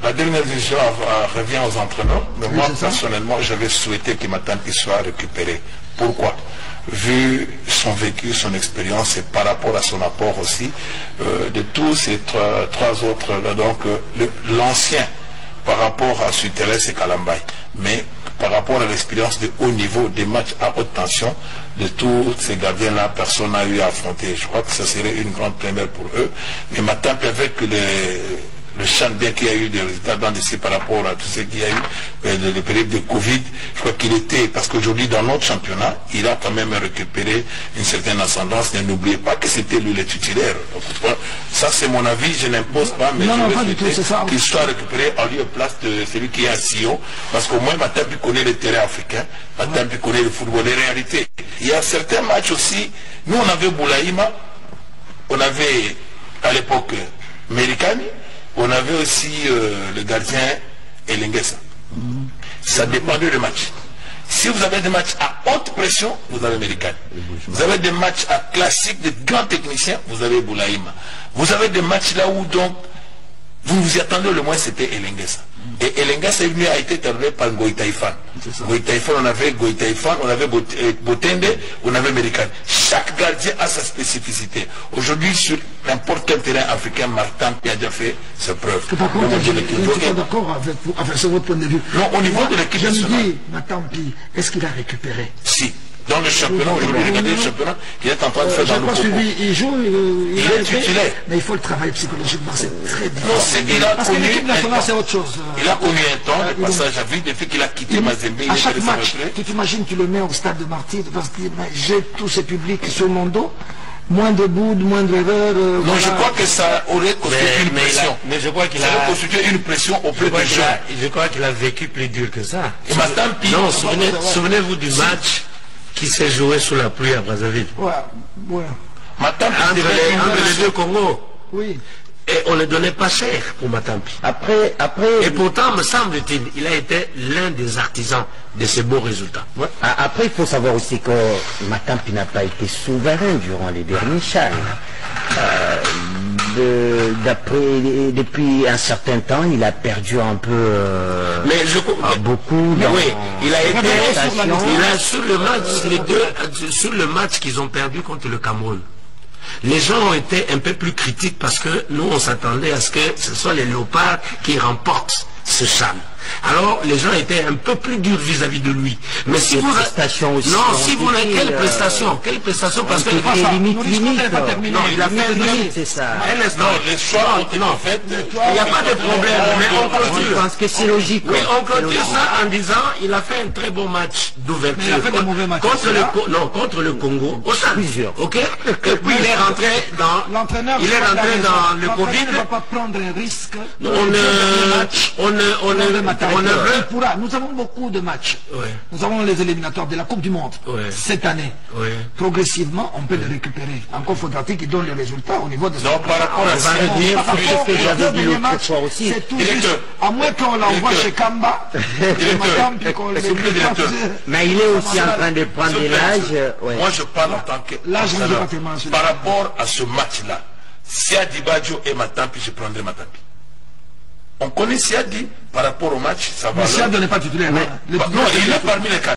la dernière décision revient aux entraîneurs. Mais moi, personnellement, j'avais souhaité que Matampi soit récupéré. Pourquoi? Vu son vécu, son expérience et par rapport à son apport aussi, de tous ces trois autres, donc l'ancien par rapport à Suteles et Kalambay, mais par rapport à l'expérience de haut niveau, des matchs à haute tension, de tous ces gardiens-là, personne n'a eu à affronter. Je crois que ça serait une grande première pour eux. Mais Matampi, avec le champ bien qu'il y a eu des résultats dans l'essai par rapport à tout ce qu'il y a eu, les périodes de Covid, je crois qu'il était, parce qu'aujourd'hui dans notre championnat, il a quand même récupéré une certaine ascendance. N'oubliez pas que c'était lui le titulaire. Donc, ça c'est mon avis, je n'impose pas, mais je veux qu'il soit récupéré en lieu et place de celui qui est à Sion, parce qu'au moins Matampi connaît le terrain africain, Matampi connaît le football, les réalités. Il y a certains matchs aussi, nous on avait Boulaïma, on avait à l'époque Merikani, on avait aussi le gardien Elengesa. Ça dépendait du match. Si vous avez des matchs à haute pression, vous avez Merikani. Vous avez des matchs à classique, de grands techniciens, vous avez Boulaïma. Vous avez des matchs là où donc vous vous y attendez, le moins c'était Elengesa. Et Elengesa est venu, a été terminé par Goïtaïfan. Goïtaïfan, on avait Goïtaïfan, on avait Botende, on avait Merikani. Chaque gardien a sa spécificité. Aujourd'hui, sur n'importe quel terrain africain, Matampi a déjà fait ses preuves. Je suis pas d'accord avec vous, enfin, c'est votre point de vue. Non, au niveau de l'équipe nationale. Je me dis, Matampi, est-ce qu'il a récupéré? Si. Dans le championnat, aujourd'hui, regardez le championnat qu'il est en train de faire dans le groupe. Il joue, il est titulaire. Mais il faut le travail psychologiquement, c'est très Non, difficile. Parce que l'équipe nationale, c'est autre chose. Il a connu un temps de passage à vide depuis qu'il a quitté Mazembe. À chaque match, tu t'imagines, tu le mets au stade de Marty, tu vas se dire, j'ai tous ces publics sur mon dos. Moindre bout, moindre erreur. Non, voilà. Je crois que ça aurait constitué une pression. Mais je crois qu'il a constitué une pression auprès des gens. Je crois qu'il a vécu plus dur que ça. Et Matampi. Non, souvenez-vous du match qui s'est joué sous la pluie à Brazzaville. Ouais. Matampi entre les deux Congos. Oui. Et on ne le donnait pas cher pour Matampi. Après... Et pourtant, me semble-t-il, il a été l'un des artisans de ces beaux résultats. Ouais. Après, il faut savoir aussi que Matampi n'a pas été souverain durant les derniers chans. Depuis un certain temps, il a perdu un peu beaucoup. Oui, il a été sur le match qu'ils ont perdu contre le Cameroun. Les gens ont été un peu plus critiques parce que nous on s'attendait à ce que ce soit les Léopards qui remportent ce CHAN. Alors les gens étaient un peu plus durs vis-à-vis de lui. Mais si vous quelle prestation parce que limite. Non, il a fait limite, c'est ça. Les choix ont été faits. Il n'y a pas de problème, mais on clôture. Je pense que c'est logique. Oui, on clôture ça en disant il a fait un très bon match d'ouverture contre le Congo au CHAN. Ok. Et puis il est rentré dans l'entraîneur. Il est rentré dans le Covid. Il ne va pas prendre un risque. Nous avons beaucoup de matchs. Ouais. Nous avons les éliminatoires de la Coupe du Monde cette année. Progressivement, on peut les récupérer. Encore faudra-t-il qu'ils donnent les résultats au niveau de non, par rapport à ça, c'est tout juste. À moins qu'on l'envoie chez Kamba. Mais il est aussi en train de prendre de l'âge. Moi, je parle en tant que par rapport à ce match-là. Siadi Badjo et Matampi, je prendrai Matampi. On connaît Siadi par rapport au match, ça va. Mais Siadi n'est pas titulaire. Non, il est parmi les quatre.